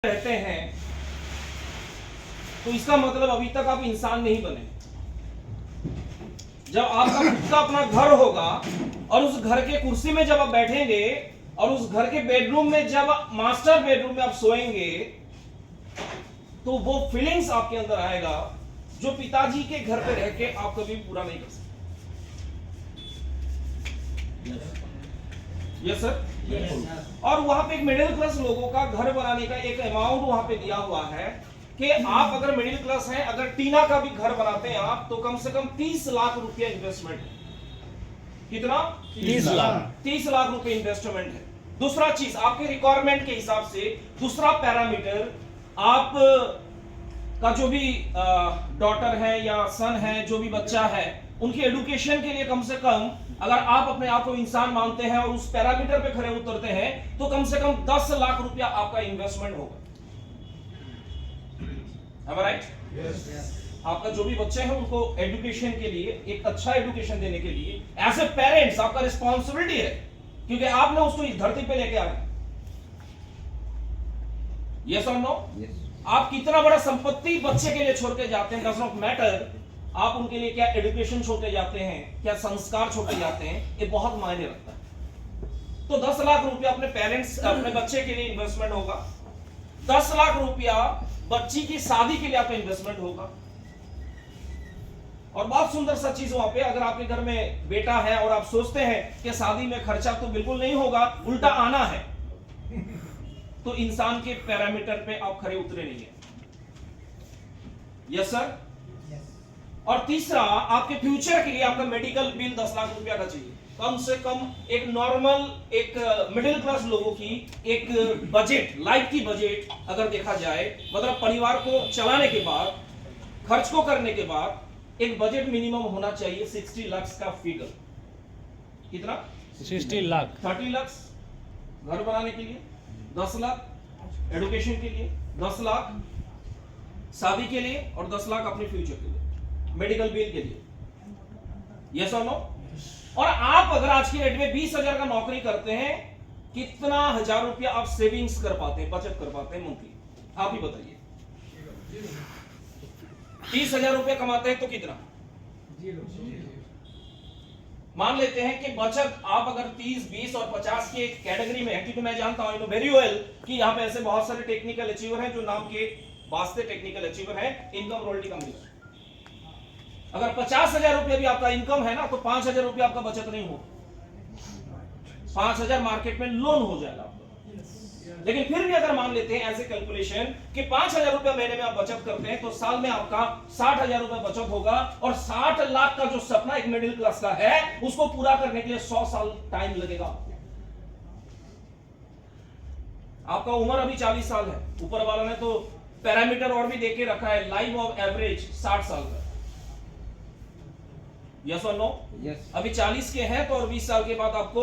रहते हैं तो इसका मतलब अभी तक आप इंसान नहीं बने। जब आपका खुद का अपना घर होगा और उस घर के कुर्सी में जब आप बैठेंगे और उस घर के बेडरूम में जब मास्टर बेडरूम में आप सोएंगे तो वो फीलिंग्स आपके अंदर आएगा जो पिताजी के घर पे रह के आप कभी पूरा नहीं कर सकते। Yes sir. और वहां पे एक मिडिल क्लास लोगों का घर बनाने का एक अमाउंट वहां पे दिया हुआ है कि आप अगर मिडिल क्लास हैं, अगर टीना का भी घर बनाते हैं आप तो कम से कम 30 लाख रुपया इन्वेस्टमेंट है। कितना? 30 लाख रुपए इन्वेस्टमेंट है। दूसरा चीज आपके रिक्वायरमेंट के हिसाब से दूसरा पैरामीटर, आप का जो भी डॉटर है या सन है, जो भी बच्चा है, उनकी एजुकेशन के लिए कम से कम अगर आप अपने आप को इंसान मानते हैं और उस पैरामीटर पे खड़े उतरते हैं तो कम से कम 10 लाख रुपया आपका इन्वेस्टमेंट होगा। राइट? आपका जो भी बच्चे हैं उनको एजुकेशन के लिए, एक अच्छा एजुकेशन देने के लिए एज ए पेरेंट्स आपका रिस्पॉन्सिबिलिटी है, क्योंकि आपने उसको इस धरती पे लेके आए। यस और नो? आप कितना बड़ा संपत्ति बच्चे के लिए छोड़ के जाते हैं, डज नॉट मैटर। आप उनके लिए क्या एजुकेशन छोड़ के जाते हैं, क्या संस्कार छोड़ के जाते हैं, ये बहुत मायने रखता है। तो 10 लाख रुपया अपने पेरेंट्स, अपने बच्चे के लिए इन्वेस्टमेंट होगा। 10 लाख रुपया बच्ची की शादी के लिए आपका इन्वेस्टमेंट होगा। और बहुत सुंदर सा चीज वहां पे, अगर आपके घर में बेटा है और आप सोचते हैं कि शादी में खर्चा तो बिल्कुल नहीं होगा, उल्टा आना है, तो इंसान के पैरामीटर पे आप खड़े उतरे नहीं है। Yes sir. और तीसरा, आपके फ्यूचर के लिए आपका मेडिकल बिल 10 लाख रुपया का चाहिए। कम से कम एक नॉर्मल, एक मिडिल क्लास लोगों की एक बजट, लाइफ की बजट अगर देखा जाए, मतलब परिवार को चलाने के बाद, खर्च को करने के बाद एक बजट मिनिमम होना चाहिए 60 लाख का फिगर। कितना? 60 लाख। 30 लाख घर बनाने के लिए, 10 लाख एजुकेशन के लिए, 10 लाख शादी के लिए और 10 लाख अपने फ्यूचर के लिए, मेडिकल बिल के लिए। यस और नो? और आप अगर आज की डेट में 20,000 का नौकरी करते हैं, कितना हजार रुपया आप सेविंग्स कर पाते हैं, बचत कर पाते हैं मंथली? आप ही बताइए। 30,000 रुपया कमाते हैं तो कितना? मान लेते हैं कि बचत आप अगर 30, 20 और 50 की एक कैटेगरी में है, क्योंकि मैं जानता हूं वेरी वेल कि यहां पे ऐसे बहुत सारे टेक्निकल अचीवर हैं जो नाम के वास्ते टेक्निकल अचीवर हैं, इनकम रॉयल्टी कंपनी। अगर 50,000 रुपया भी आपका इनकम है ना, तो 5,000 रुपया आपका बचत नहीं हो, 5,000 मार्केट में लोन हो जाएगा आपका। लेकिन फिर भी अगर मान लेते हैं ऐसे कैलकुलेशन कि 5,000 रुपया महीने में आप बचत करते हैं तो साल में आपका 60,000 रुपया बचत होगा। और 60 लाख का जो सपना एक मिडिल क्लास का है, उसको पूरा करने के लिए 100 साल टाइम लगेगा। आपका उम्र अभी 40 साल है, ऊपर वाला ने तो पैरामीटर और भी देके रखा है, लाइफ ऑफ एवरेज 60 साल का। यस और नो? यस। अभी 40 के हैं तो और 20 साल के बाद आपको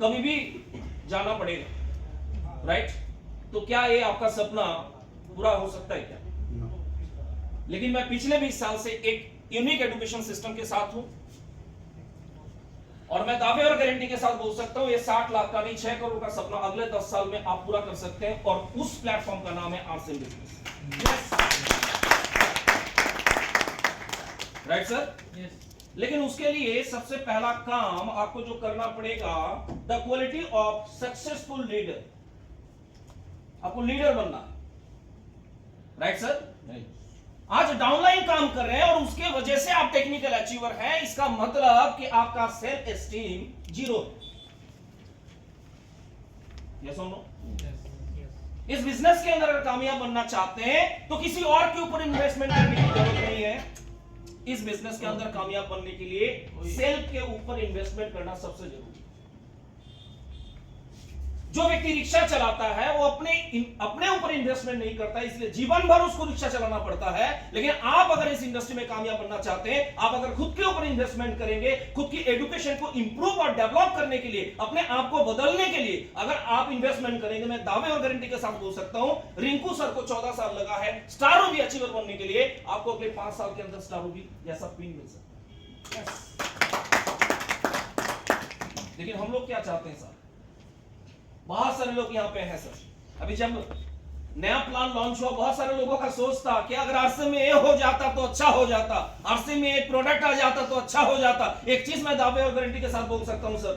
कभी भी जाना पड़ेगा। राइट? तो क्या ये आपका सपना पूरा हो सकता है क्या? लेकिन मैं पिछले 20 साल से एक यूनिक एजुकेशन सिस्टम के साथ हूं और मैं दावे और गारंटी के साथ बोल सकता हूं, ये 60 लाख का नहीं, 6 करोड़ का सपना अगले 10 साल में आप पूरा कर सकते हैं। और उस प्लेटफॉर्म का नाम है RCM business. Right sir? Yes. लेकिन उसके लिए सबसे पहला काम आपको जो करना पड़ेगा, the quality of successful leader. आपको लीडर बनना है। Right sir? आज डाउनलाइन काम कर रहे हैं और उसके वजह से आप टेक्निकल अचीवर हैं, इसका मतलब कि आपका सेल्फ एस्टीम 0 है। यस और नो? इस बिजनेस के अंदर अगर कामयाब बनना चाहते हैं तो किसी और के ऊपर इन्वेस्टमेंट करने की जरूरत नहीं है। इस बिजनेस के अंदर कामयाब बनने के लिए सेल्फ के ऊपर इन्वेस्टमेंट करना सबसे जरूरी है। जो व्यक्ति रिक्शा चलाता है वो अपने ऊपर इन्वेस्टमेंट नहीं करता, इसलिए जीवन भर उसको रिक्शा चलाना पड़ता है। लेकिन आप अगर इस इंडस्ट्री में कामयाब बनना चाहते हैं, आप अगर खुद के ऊपर इन्वेस्टमेंट करेंगे, खुद की एजुकेशन को इंप्रूव और डेवलप करने के लिए, अपने आप को बदलने के लिए अगर आप इन्वेस्टमेंट करेंगे, मैं दावे और गारंटी के साथ बोल सकता हूं, रिंकू सर को 14 साल लगा है स्टार रूबी अचीवर बनने के लिए, आपको अगले 5 साल के अंदर स्टार रूबी जैसा पिन मिल सकता है। लेकिन हम लोग क्या चाहते हैं सर? बहुत सारे लोग यहां पे हैं सर। अभी जब नया प्लान लॉन्च हुआ, बहुत सारे लोगों का सोच था कि अगर आरसीएम में ये हो जाता तो अच्छा हो जाता, आरसीएम में एक प्रोडक्ट आ जाता तो अच्छा हो जाता। एक चीज मैं दावे और गारंटी के साथ बोल सकता हूं सर,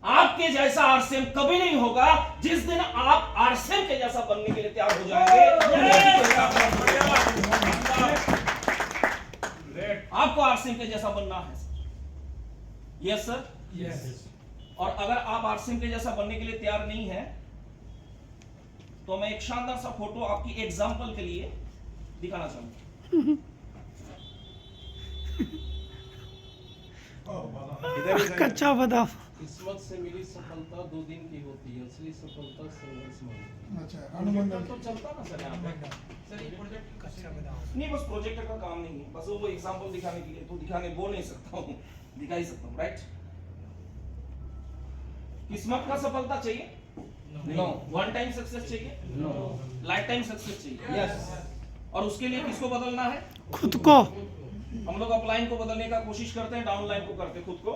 आपके जैसा आरसीएम कभी नहीं होगा जिस दिन आप आरसीएम के जैसा बनने के लिए तैयार हो जाएंगे। आपको आरसीएम के जैसा बनना है। Yes sir, yes. और अगर आप आरसीएम के जैसा बनने के लिए तैयार नहीं है तो मैं एक शानदार सा फोटो आपकी एग्जांपल के लिए दिखाना चाहूंगा। कच्चा बादाम। किस्मत से मिली सफलता 2 दिन की होती है, असली सफलता संघर्ष में। अच्छा, अनुबंधन तो चलता ना सर यहाँ पे। सर ये प्रोजेक्ट कच्चा बादाम नहीं, बस प्रोजेक्टर का काम नहीं है, बस वो एग्जांपल दिखाने के लिए, तो दिखाने बोल नहीं सकता हूँ, दिखा ही सकता हूँ, राइट। किस्मत का सफलता चाहिए? नो। वन टाइम सक्सेस चाहिए? नो। लाइफ टाइम सक्सेस चाहिए? यस। और उसके लिए किसको बदलना है? खुद को। हम लोग अपलाइन को बदलने का कोशिश करते हैं, डाउनलाइन को करते हैं खुद को।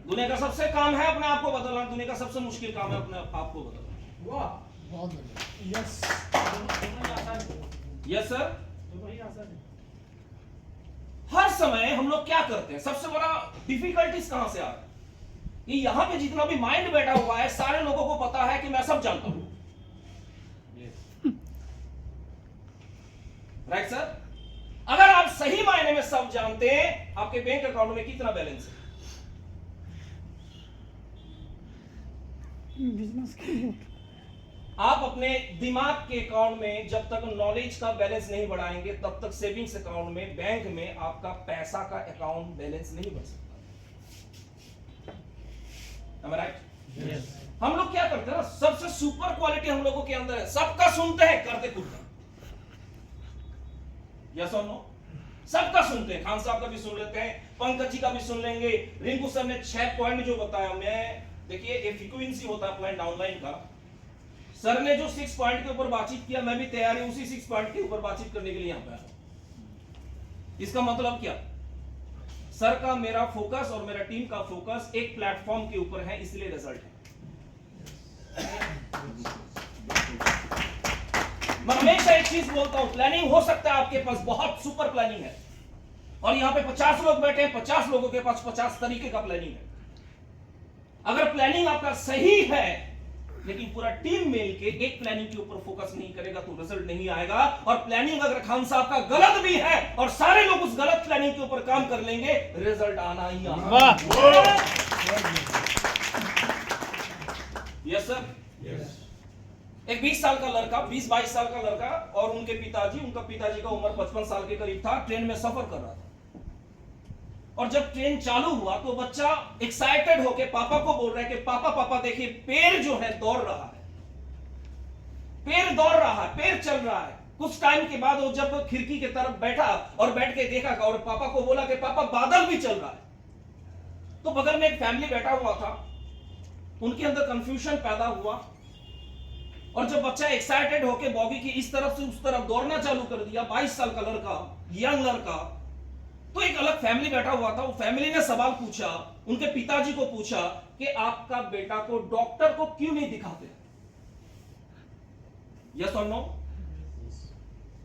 दुनिया का सबसे काम है अपने आप को बदलना, दुनिया का सबसे मुश्किल काम है अपने आप को बदलना। वाह, बहुत बढ़िया। Yes yes sir. हर समय हम लोग क्या करते हैं, सबसे बड़ा डिफिकल्टीज कहां से आ रहा है कि यहां पे जितना भी माइंड बैठा हुआ है सारे लोगों को पता है कि मैं सब जानता हूं, राइट सर। अगर आप सही मायने में सब जानते हैं, आपके बैंक अकाउंट में कितना बैलेंस है? बिजनेस के लिए आप अपने दिमाग के अकाउंट में जब तक नॉलेज का बैलेंस नहीं बढ़ाएंगे तब तक सेविंग्स अकाउंट में, बैंक में आपका पैसा का अकाउंट बैलेंस नहीं बढ़ सकता। Am I right? Yes. हम लोग क्या करते हैं ना, सबसे सुपर क्वालिटी हम लोगों के अंदर है, सबका सुनते हैं, करते खुद का। यस और नो? सबका सुनते हैं, खान साहब का भी सुन लेते हैं, पंकज जी का भी सुन लेंगे, रिंकू सर ने 6 पॉइंट जो बताया, मैं देखिए एक फ्रीक्वेंसी होता है प्लान डाउनलाइन का, सर ने जो 6 पॉइंट के ऊपर बातचीत किया, मैं भी तैयार हूं उसी 6 पॉइंट के ऊपर बातचीत करने के लिए यहां पे आया। इसका मतलब क्या? सर का, मेरा फोकस और मेरा टीम का फोकस एक प्लेटफॉर्म के ऊपर है, इसलिए रिजल्ट है। मैं हमेशा एक चीज बोलता हूं, प्लानिंग हो सकता है आपके पास बहुत सुपर प्लानिंग है, और यहां पे 50 लोग बैठे हैं, 50 लोगों के पास 50 तरीके का प्लानिंग है। अगर प्लानिंग आपका सही है लेकिन पूरा टीम मिल के एक प्लानिंग के ऊपर फोकस नहीं करेगा तो रिजल्ट नहीं आएगा। और प्लानिंग अगर खान साहब का गलत भी है और सारे लोग उस गलत प्लानिंग के ऊपर काम कर लेंगे, रिजल्ट आना ही आना। Yes sir, yes. एक 20 साल का लड़का, 20-22 साल का लड़का, और उनके पिताजी, उनका पिताजी का उम्र 55 साल के करीब था, ट्रेन में सफर कर रहा था। और जब ट्रेन चालू हुआ तो बच्चा एक्साइटेड होके पापा को बोल रहा है कि पापा पापा देखिए पैर जो है दौड़ रहा है, पैर दौड़ रहा है, पैर चल रहा है। कुछ टाइम के बाद वो जब खिड़की की तरफ बैठा और बैठ के देखा और पापा को बोला कि पापा बादल भी चल रहा है। तो बगल में एक फैमिली बैठा हुआ था, उनके अंदर कंफ्यूजन पैदा हुआ, और जब बच्चा एक्साइटेड होके बॉगी की इस तरफ से उस तरफ दौड़ना चालू कर दिया, 22 साल का लड़का, यंग लड़का, तो एक अलग फैमिली बैठा हुआ था। वो फैमिली ने सवाल पूछा, उनके पिताजी को पूछा कि आपका बेटा को डॉक्टर को क्यों नहीं दिखाते? यस और नो?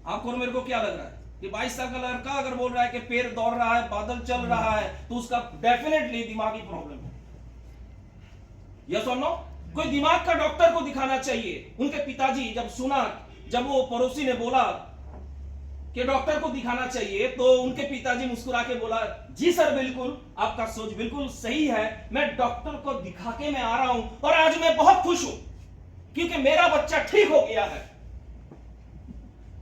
आपको और मेरे को क्या लग रहा है कि 22 साल का लड़का अगर बोल रहा है कि पैर दौड़ रहा है, बादल चल रहा है, तो उसका डेफिनेटली दिमागी प्रॉब्लम है। यस और नो? कोई दिमाग का डॉक्टर को दिखाना चाहिए। उनके पिताजी जब सुना, जब वो पड़ोसी ने बोला कि डॉक्टर को दिखाना चाहिए, तो उनके पिताजी मुस्कुरा के बोला, जी सर बिल्कुल, आपका सोच बिल्कुल सही है, मैं डॉक्टर को दिखा के मैं आ रहा हूं, और आज मैं बहुत खुश हूं क्योंकि मेरा बच्चा ठीक हो गया है,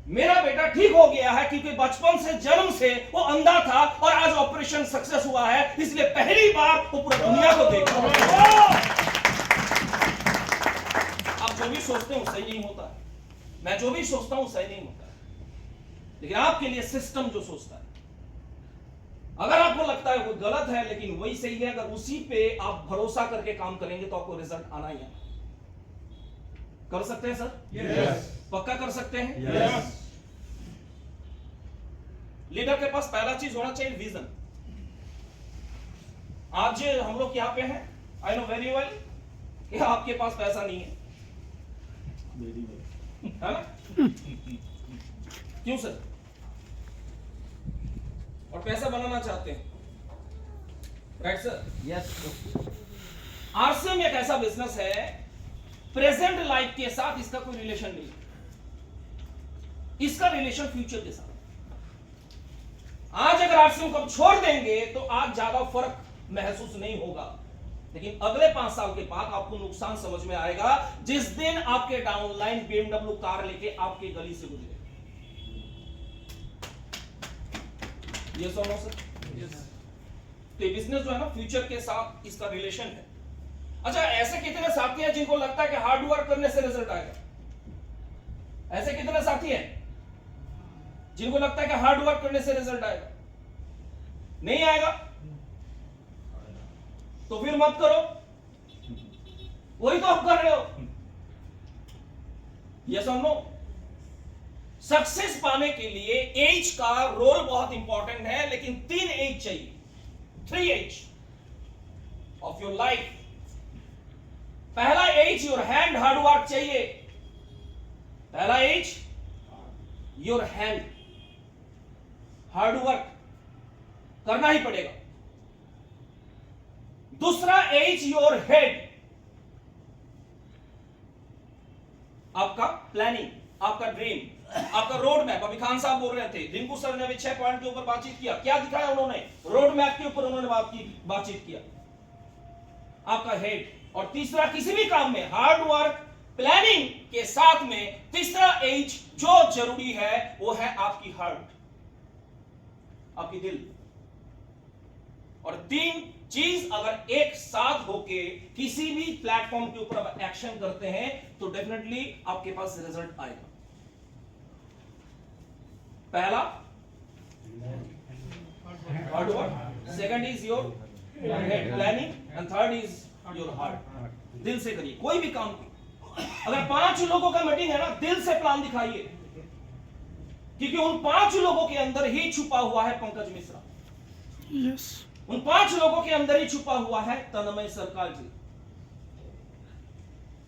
मेरा बेटा ठीक हो गया है, क्योंकि बचपन से, जन्म से वो अंधा था और आज ऑपरेशन सक्सेस हुआ है, इसलिए पहली बार वो पूरी दुनिया को देखा। आप जो भी सोचते हो सही नहीं होता है, मैं जो भी सोचता हूं सही नहीं होता है, लेकिन आपके लिए सिस्टम जो सोचता है, अगर आपको लगता है वो गलत है लेकिन वही सही है, अगर उसी पे आप भरोसा करके काम करेंगे तो आपको रिजल्ट आना ही आना। कर सकते हैं सर? यस। पक्का कर सकते हैं? यस। लीडर के पास पहला चीज होना चाहिए विजन। आज हम लोग यहां पे हैं, आई नो वेरी वेल कि आपके पास पैसा नहीं है, है ना? क्यों सर? और पैसा बनाना चाहते हैं, राइट सर? यस। आरसीएम एक ऐसा बिजनेस है, प्रेजेंट लाइफ के साथ इसका कोई रिलेशन नहीं, इसका रिलेशन फ्यूचर के साथ। आज अगर आरसीएम को आप छोड़ देंगे तो आज ज्यादा फर्क महसूस नहीं होगा, लेकिन अगले 5 साल के बाद आपको नुकसान समझ में आएगा जिस दिन आपके डाउनलाइन BMW कार लेके आपके गली से गुजरे। ये सुनो सर, तो ये बिजनेस जो है ना फ्यूचर के साथ इसका रिलेशन है। अच्छा, ऐसे कितने साथी हैं जिनको लगता है कि हार्ड वर्क करने से रिजल्ट आएगा? ऐसे कितने साथी हैं जिनको लगता है कि हार्ड वर्क करने से रिजल्ट आएगा? नहीं आएगा तो फिर मत करो, वही तो आप कर रहे हो। यस और नो? सक्सेस पाने के लिए एज का रोल बहुत इंपॉर्टेंट है, लेकिन 3 एज चाहिए, 3 एज ऑफ योर लाइफ। पहला edge your hand hard work चाहिए, पहला edge your hand hard work करना ही पड़ेगा। दूसरा एज योर हेड, आपका प्लानिंग, आपका ड्रीम, आपका रोड मैप। अभी खान साहब बोल रहे थे, रिंकू सर ने अभी 6 पॉइंट के ऊपर बातचीत किया, क्या दिखाया उन्होंने? रोड मैप के ऊपर उन्होंने बातचीत किया, आपका हेड। और तीसरा, किसी भी काम में हार्ड वर्क प्लानिंग के साथ में तीसरा एज जो जरूरी है वो है आपकी हार्ट, आपकी दिल। और 3 चीज अगर एक साथ होके किसी भी प्लेटफॉर्म के ऊपर आप एक्शन करते हैं तो डेफिनेटली आपके पास रिजल्ट आएगा। पहला hard work, second is your head planning, and third is your heart. दिल से करिए कोई भी काम। अगर 5 लोगों का मीटिंग है ना, दिल से प्लान दिखाइए, क्योंकि उन 5 लोगों के अंदर ही छुपा हुआ है पंकज मिश्रा, यस, उन 5 लोगों के अंदर ही छुपा हुआ है तन्मय सरकार जी।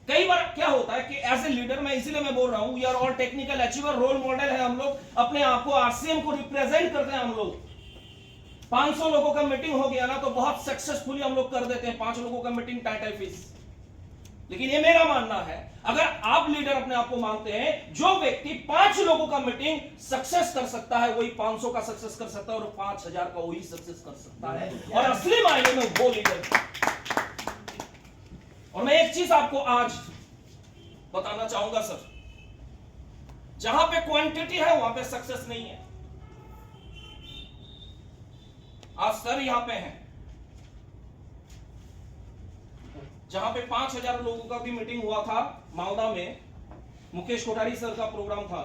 कई बार क्या होता है कि एज ए लीडर, मैं इसीलिए मैं बोल रहा हूं, we are all technical achiever, role model है हम लोग, अपने आप को आरसीएम को रिप्रेजेंट करते हैं हम लोग। 500 लोगों का मीटिंग हो गया ना तो बहुत सक्सेसफुली हम लोग कर देते हैं 5 लोगों का मीटिंग टाइटल फीस। लेकिन ये मेरा मानना है, अगर आप लीडर अपने आप को मानते हैं, जो व्यक्ति 5 लोगों का मीटिंग सक्सेस कर सकता है वही 500 का सक्सेस कर सकता है, और 5000 का वही सक्सेस कर सकता है, और असली मायने में वो लीडर। और मैं एक चीज आपको आज बताना चाहूंगा सर, जहां पे क्वांटिटी है वहां पे सक्सेस नहीं है। आज सर यहां पे हैं, जहां पे 5000 लोगों का भी मीटिंग हुआ था मालदा में, मुकेश कोठारी सर का प्रोग्राम था,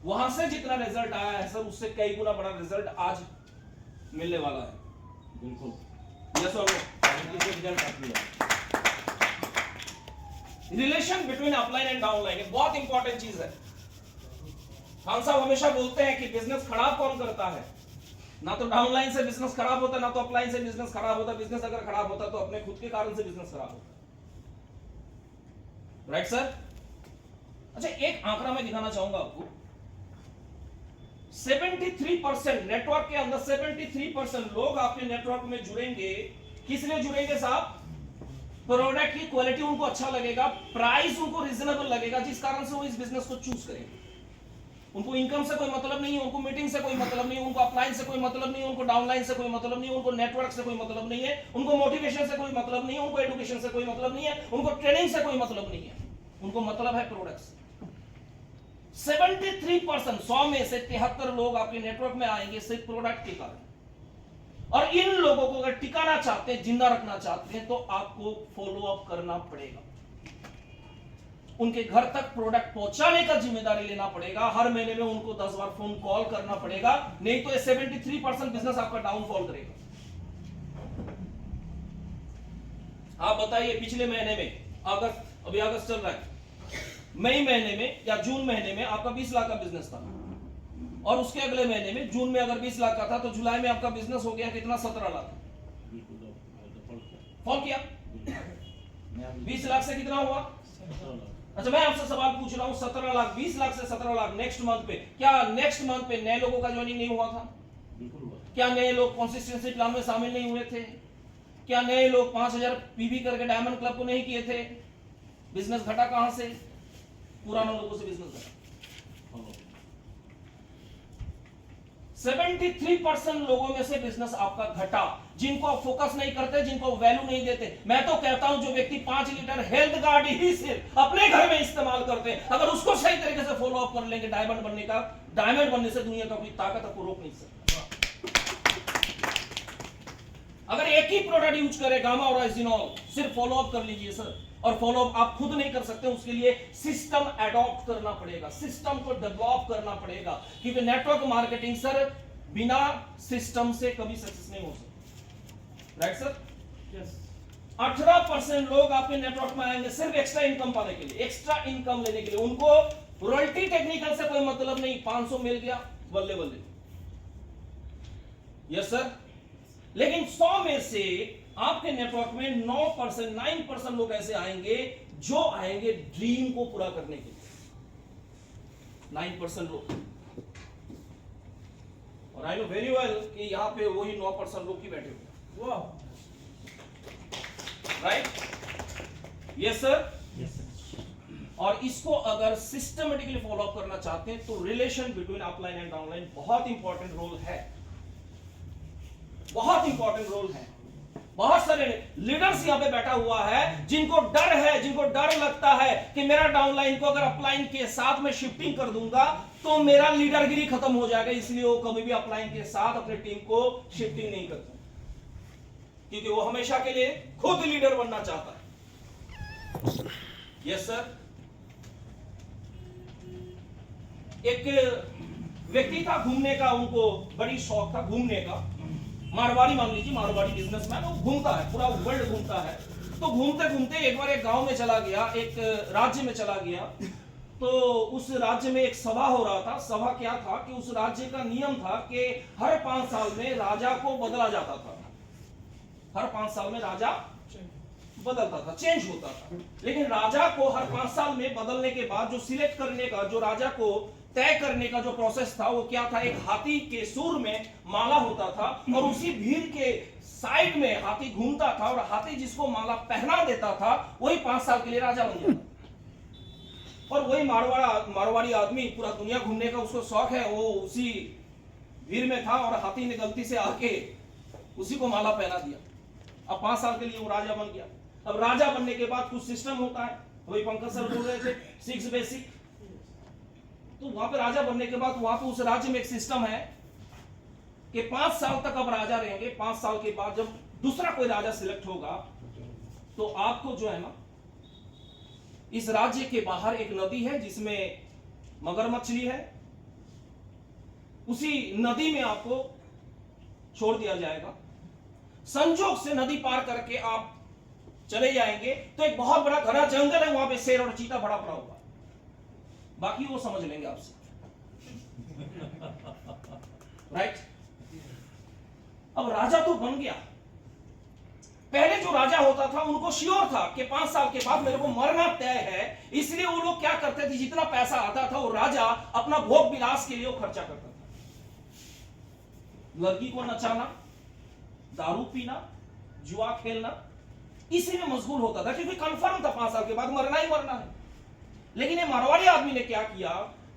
वहां से जितना रिजल्ट आया है सर उससे कई गुना बड़ा रिजल्ट आज मिलने वाला है। बिल्कुल। यस और नो? रिजल्ट आती है। Relation between upline and downline एक बहुत इंपॉर्टेंट चीज है। खान साहब हमेशा बोलते हैं कि बिजनेस खराब कौन करता है? ना तो डाउनलाइन से बिजनेस खराब होता, ना तो अपलाइन से बिजनेस खराब होता। बिजनेस अगर खराब होता तो अपने खुद के कारण से बिजनेस खराब होता। Right sir? अच्छा, एक आंकड़ा मैं दिखाना चाहूंगा आपको। 73% नेटवर्क के अंदर 73% लोग आपके नेटवर्क में जुड़ेंगे। किस लिए जुड़ेंगे साहब? प्रोडक्ट की क्वालिटी उनको अच्छा लगेगा, प्राइस उनको रीजनेबल लगेगा, जिस कारण से वो इस बिजनेस को चूज करेंगे। उनको इनकम से कोई मतलब नहीं है, उनको मीटिंग से कोई मतलब नहीं है, उनको अपलाइन से कोई मतलब नहीं है, उनको डाउनलाइन से कोई मतलब नहीं है, उनको नेटवर्क से कोई मतलब नहीं है, उनको मोटिवेशन से कोई मतलब नहीं है, उनको एजुकेशन से कोई मतलब नहीं है, उनको ट्रेनिंग से कोई मतलब नहीं है, उनको मतलब है प्रोडक्ट से। 73%, 100 में से 73 लोग आपके नेटवर्क में आएंगे सिर्फ प्रोडक्ट के कारण। और इन लोगों को अगर टिकाना चाहते हैं, जिंदा रखना चाहते हैं, तो आपको फॉलो अप करना पड़ेगा, उनके घर तक प्रोडक्ट पहुंचाने का जिम्मेदारी लेना पड़ेगा, हर महीने में उनको 10 बार फोन कॉल करना पड़ेगा, नहीं तो ये 73% बिजनेस आपका डाउनफॉल करेगा। आप बताइए, पिछले महीने में अगस्त, अभी अगस्त चल रहा है, मई महीने में या जून महीने में आपका 20 लाख का बिजनेस था, और उसके अगले महीने में जून में अगर 20 लाख का था तो जुलाई में आपका बिजनेस हो गया कितना? 17 लाख। फॉल किया। 20 लाख से कितना हुआ? अच्छा मैं आपसे सवाल पूछ रहा हूं, 17 लाख 20 लाख से 17 लाख नेक्स्ट मंथ पे, क्या नेक्स्ट मंथ पे नए लोगों का ज्वाइनिंग नहीं हुआ था? बिल्कुल हुआ। क्या नए लोग कंसिस्टेंसी प्लान में शामिल नहीं हुए थे? क्या नए लोग 5000 पीवी करके डायमंड क्लब को नहीं किए थे? बिजनेस घटा कहां से? पुराने लोगों से बिजनेस घटा। 73% लोगों में से बिजनेस आपका घटा, जिनको आप फोकस नहीं करते, जिनको वैल्यू नहीं देते। मैं तो कहता हूं जो व्यक्ति 5 लीटर हेल्थ गार्ड ही सिर्फ अपने घर में इस्तेमाल करते हैं, अगर उसको सही तरीके से फॉलो अप कर लेंगे, डायमंड बनने से दुनिया का कोई ताकत आपको रोक नहीं सकता। अगर एक ही प्रोडक्ट यूज करे गामा और आइजिनॉल, सिर्फ फॉलो अप कर लीजिए सर। और फॉलो अप आप खुद नहीं कर सकते, उसके लिए सिस्टम एडॉप्ट करना पड़ेगा, सिस्टम को डेवलप करना पड़ेगा, क्योंकि नेटवर्क मार्केटिंग सर बिना सिस्टम से कभी सक्सेस नहीं हो सकता। Right sir? यस। 18% लोग आपके नेटवर्क में आएंगे सिर्फ एक्स्ट्रा इनकम पाने के लिए, एक्स्ट्रा इनकम लेने के लिए। उनको रॉयल्टी टेक्निकल से कोई मतलब नहीं, 500 मिल गया बल्ले बल्ले। Yes sir? लेकिन 100 में से आपके नेटवर्क में 9% लोग ऐसे आएंगे जो आएंगे ड्रीम को पूरा करने के लिए। 9% लोग। और आई नो वेरी वेल कि यहां पे वही 9% लोग ही बैठे हुए। वाह। राइट? Yes sir? और इसको अगर सिस्टमेटिकली फॉलो अप करना चाहते हैं तो relation between upline and downline बहुत इंपॉर्टेंट रोल है, बहुत इंपॉर्टेंट रोल है। बहुत सारे लीडर्स यहां पे बैठा हुआ है जिनको डर है, जिनको डर लगता है कि मेरा डाउनलाइन को अगर अपलाइन के साथ में शिफ्टिंग कर दूंगा तो मेरा लीडरगिरी खत्म हो जाएगा, इसलिए वो कभी भी अपलाइन के साथ अपने टीम को शिफ्टिंग नहीं करते, क्योंकि वो हमेशा के लिए खुद लीडर बनना चाहता है। Yes sir? एक व्यक्ति था घूमने का, उनको बड़ी शौक था घूमने का, मारवाड़ी मान लीजिए, मारवाड़ी बिजनेसमैन, वो घूमता है, पूरा वर्ल्ड घूमता है। तो घूमते घूमते एक बार एक गांव में चला गया, एक राज्य में चला गया, तो उस राज्य में एक सभा हो रहा था। सभा क्या था कि उस राज्य का नियम था कि हर 5 साल में राजा को बदला जाता था, हर 5 साल में राजा बदलता था, चेंज होता था। लेकिन राजा को हर 5 साल में बदलने के बाद जो सिलेक्ट करने का, जो राजा को तय करने का जो प्रोसेस था वो क्या था, एक हाथी के सूर में माला होता था और उसी भीड़ के साइड में हाथी घूमता था और हाथी जिसको माला पहना देता था वही 5 साल के लिए राजा बन जाता। और वही मारवाड़ी आदमी, पूरा दुनिया घूमने का उसको शौक है, वो उसी भीड़ में था और हाथी ने गलती से आके उसी को माला पहना दिया। अब 5 साल के लिए वो राजा बन गया। अब राजा बनने के बाद कुछ सिस्टम होता है, वही पंकज सर बोल रहे थे 6 बेसिक। तो वहां पे राजा बनने के बाद वहां पे उस राज्य में एक सिस्टम है कि 5 साल तक अब राजा रहेंगे। 5 साल के बाद जब दूसरा कोई राजा सिलेक्ट होगा तो आपको जो है ना, इस राज्य के बाहर एक नदी है जिसमें मगरमच्छली है, उसी नदी में आपको छोड़ दिया जाएगा। संजोग से नदी पार करके आप चले जाएंगे तो एक बहुत बड़ा घना जंगल है, वहां पे शेर और चीता बड़ा पड़ा हुआ, बाकी वो समझ लेंगे आपसे। राइट? अब राजा तो बन गया। पहले जो राजा होता था उनको श्योर था कि 5 साल के बाद मेरे को मरना तय है, इसलिए वो लोग क्या करते थे, जितना पैसा आता था वो राजा अपना भोग विलास के लिए खर्चा करता था। लड़की को नचाना, दारू पीना, जुआ खेलना, इसी में मशगूल होता था, क्योंकि कंफर्म था 5 साल के बाद मरना ही मरना है। लेकिन ये मारवाड़ी आदमी ने क्या किया,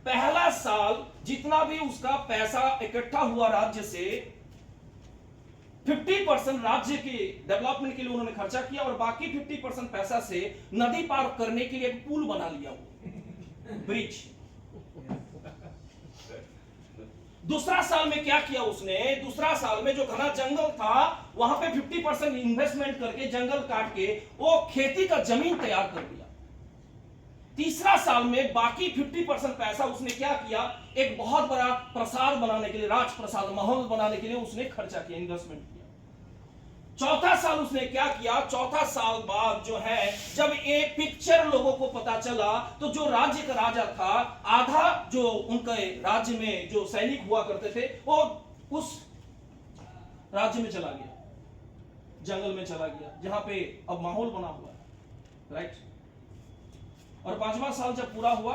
पहला साल जितना भी उसका पैसा इकट्ठा हुआ राज्य से 50% राज्य के डेवलपमेंट के लिए उन्होंने खर्चा किया और बाकी 50% पैसा से नदी पार करने के लिए एक पुल बना लिया, वो ब्रिज। दूसरा साल में क्या किया उसने, दूसरा साल में जो घना जंगल था वहां पे 50% इन्वेस्टमेंट करके, जंगल काट के वो खेती का जमीन तैयार कर दिया। तीसरा साल में बाकी 50% पैसा उसने क्या किया, एक बहुत बड़ा प्रसाद बनाने के लिए, राज प्रसाद महल बनाने के लिए उसने खर्चा किया, इन्वेस्टमेंट किया। चौथा साल उसने क्या किया, चौथा साल बाद जो है जब ये पिक्चर लोगों को पता चला तो जो राज्य का राजा था, आधा जो उनके राज्य में जो सैनिक हुआ करते थे वो उस राज्य में चला गया, जंगल में चला गया, जहां पे अब माहौल बना हुआ है। राइट? और 5वां साल जब पूरा हुआ,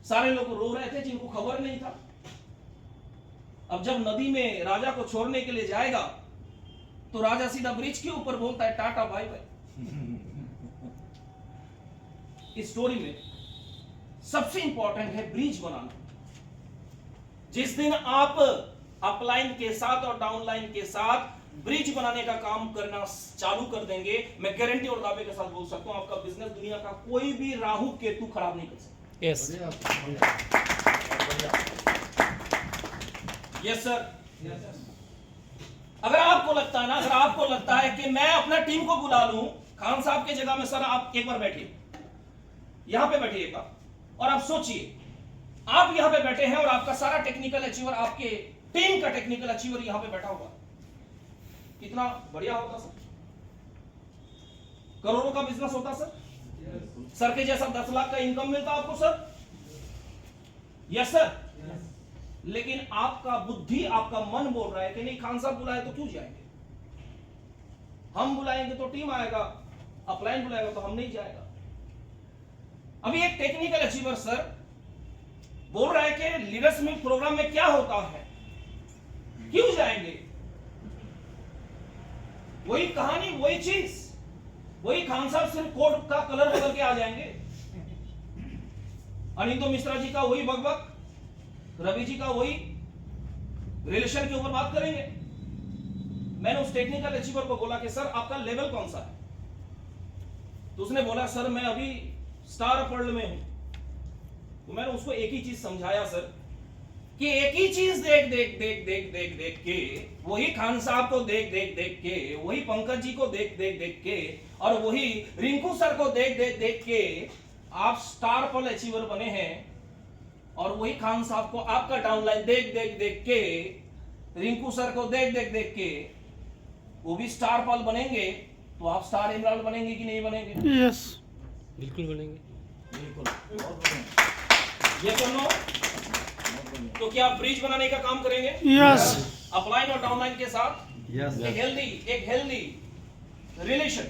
सारे लोग रो रहे थे जिनको खबर नहीं था। अब जब नदी में राजा को छोड़ने के लिए जाएगा तो राजा सीधा ब्रिज के ऊपर बोलता है टाटा बाय बाय। इस स्टोरी में सबसे इंपॉर्टेंट है ब्रिज बनाना। जिस दिन आप अपलाइन के साथ और डाउनलाइन के साथ ब्रिज बनाने का काम करना चालू कर देंगे, मैं गारंटी और दावे के साथ बोल सकता हूं आपका बिजनेस दुनिया का कोई भी राहु केतु खराब नहीं कर सकता। Yes yes sir. अगर आपको लगता है ना, अगर आपको लगता है कि मैं अपना टीम को बुला लूं खान साहब के जगह में, सर आप एक बार बैठिए, यहां पे बैठिए एक बार, और आप सोचिए आप यहां पे बैठे हैं और आपका सारा टेक्निकल अचीवर, आपके टीम का टेक्निकल अचीवर यहां पे बैठा हुआ, कितना बढ़िया होता सर। करोड़ों का बिजनेस होता सर। सर के जैसा 10 लाख का इनकम मिलता आपको सर। Yes sir. लेकिन आपका बुद्धि, आपका मन बोल रहा है कि नहीं, खान साहब बुलाए तो क्यों जाएंगे, हम बुलाएंगे तो टीम आएगा, अपलाइन बुलाएगा तो हम नहीं जाएगा। अभी एक टेक्निकल अचीवर सर बोल रहा है कि लीडर्स मीट प्रोग्राम में क्या होता है, क्यों जाएंगे। वही कहानी, वही चीज, वही खान साहब सिर्फ कोट का कलर बदल के आ जाएंगे। अनिंदो मिश्रा जी का वही बकबक, रवि जी का वही रिलेशन के ऊपर बात करेंगे। मैंने उस टेक्निकल अचीवर को बोला कि सर आपका लेवल कौन सा है, तो उसने बोला सर मैं अभी स्टार वर्ल्ड में हूं। तो मैंने उसको एक ही चीज समझाया सर कि एक ही चीज देख देख देख देख देख देख के, वही खान साहब को देख देख देख के, वही पंकज जी को देख देख देख के, और वही रिंकू सर को देख देख देख के आप स्टार पर्ल अचीवर बने हैं, और वही खान साहब को आपका डाउनलाइन देख देख देख के, रिंकू सर को देख देख देख के वो भी स्टार पर्ल बनेंगे, तो आप स्टार एमराल्ड बनेंगे कि नहीं बनेंगे। यस बिल्कुल बनेंगे। ये दोनों, तो क्या आप ब्रिज बनाने का काम करेंगे यस अपलाइन और डाउनलाइन के साथ। यस एक हेल्दी रिलेशन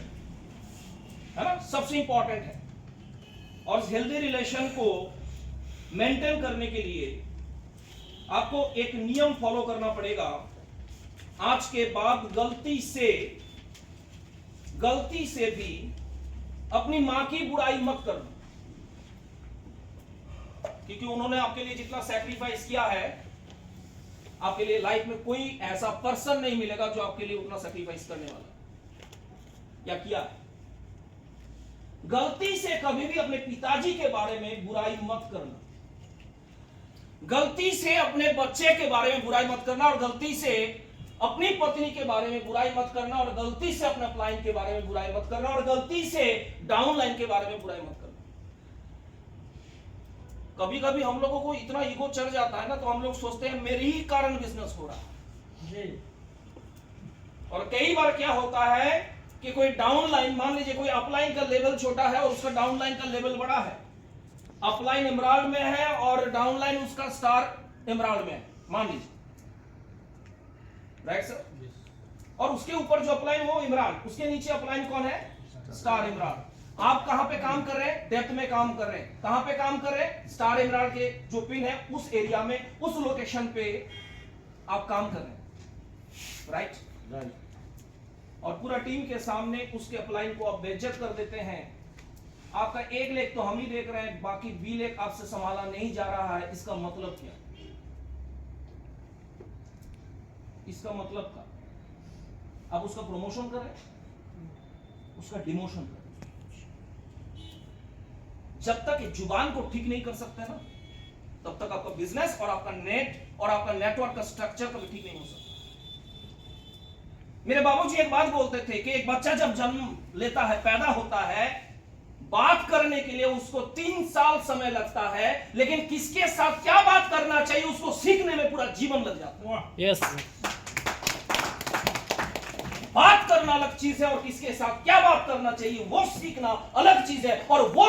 है ना, सबसे इंपॉर्टेंट है। और हेल्दी रिलेशन को मेंटेन करने के लिए आपको एक नियम फॉलो करना पड़ेगा। आज के बाद गलती से भी अपनी मां की बुराई मत करना, क्योंकि उन्होंने आपके लिए जितना सैक्रिफाइस किया है, आपके लिए लाइफ में कोई ऐसा पर्सन नहीं मिलेगा जो आपके लिए उतना सैक्रिफाइस करने वाला या किया है। गलती से कभी भी अपने पिताजी के बारे में बुराई मत करना, गलती से अपने बच्चे के बारे में बुराई मत करना, और गलती से अपनी पत्नी के बारे में बुराई मत करना, और गलती से अपने अपलाइन के बारे में बुराई मत करना, और गलती से डाउनलाइन के बारे में बुराई मत करना। कभी कभी हम लोगों को इतना ईगो चढ़ जाता है ना, तो हम लोग सोचते हैं मेरे ही कारण बिजनेस हो रहा है। और कई बार क्या होता है कि कोई डाउनलाइन, मान लीजिए कोई अपलाइन का लेवल छोटा है और उसका डाउनलाइन का लेवल बड़ा है, अपलाइन एमराल्ड में है और डाउनलाइन उसका स्टार एमराल्ड में है, मान लीजिए, राइट सर। और उसके ऊपर जो अपलाइन वो इमराल्ड, उसके नीचे अपलाइन कौन है, स्टार इमराल्ड। आप कहां पे काम कर रहे हैं, डेप्थ में काम कर रहे हैं। कहां पे काम कर रहे हैं, स्टार इमराल्ड के जो पिन है उस एरिया में, उस लोकेशन पे आप काम कर रहे हैं, राइट। और पूरा टीम के सामने उसके अपलाइन को आप बेइज्जत कर देते हैं। आपका एक लेग तो हम ही देख रहे हैं, बाकी बी लेग आपसे संभाला नहीं जा रहा है। इसका मतलब क्या, इसका मतलब क्या, आप उसका प्रमोशन करें, उसका डिमोशन करें। जब तक जुबान को ठीक नहीं कर सकते ना, तब तक आपका बिजनेस और आपका नेट और आपका नेटवर्क का स्ट्रक्चर कभी ठीक नहीं हो सकता। मेरे बाबूजी एक बात बोलते थे कि एक बच्चा जब जन्म लेता है, पैदा होता है, बात करने के लिए उसको 3 साल समय लगता है, लेकिन किसके साथ क्या बात करना चाहिए उसको सीखने में पूरा जीवन लग जाता है। यस। बात करना अलग चीज है और किसके साथ क्या बात करना चाहिए वो सीखना अलग चीज है, और वो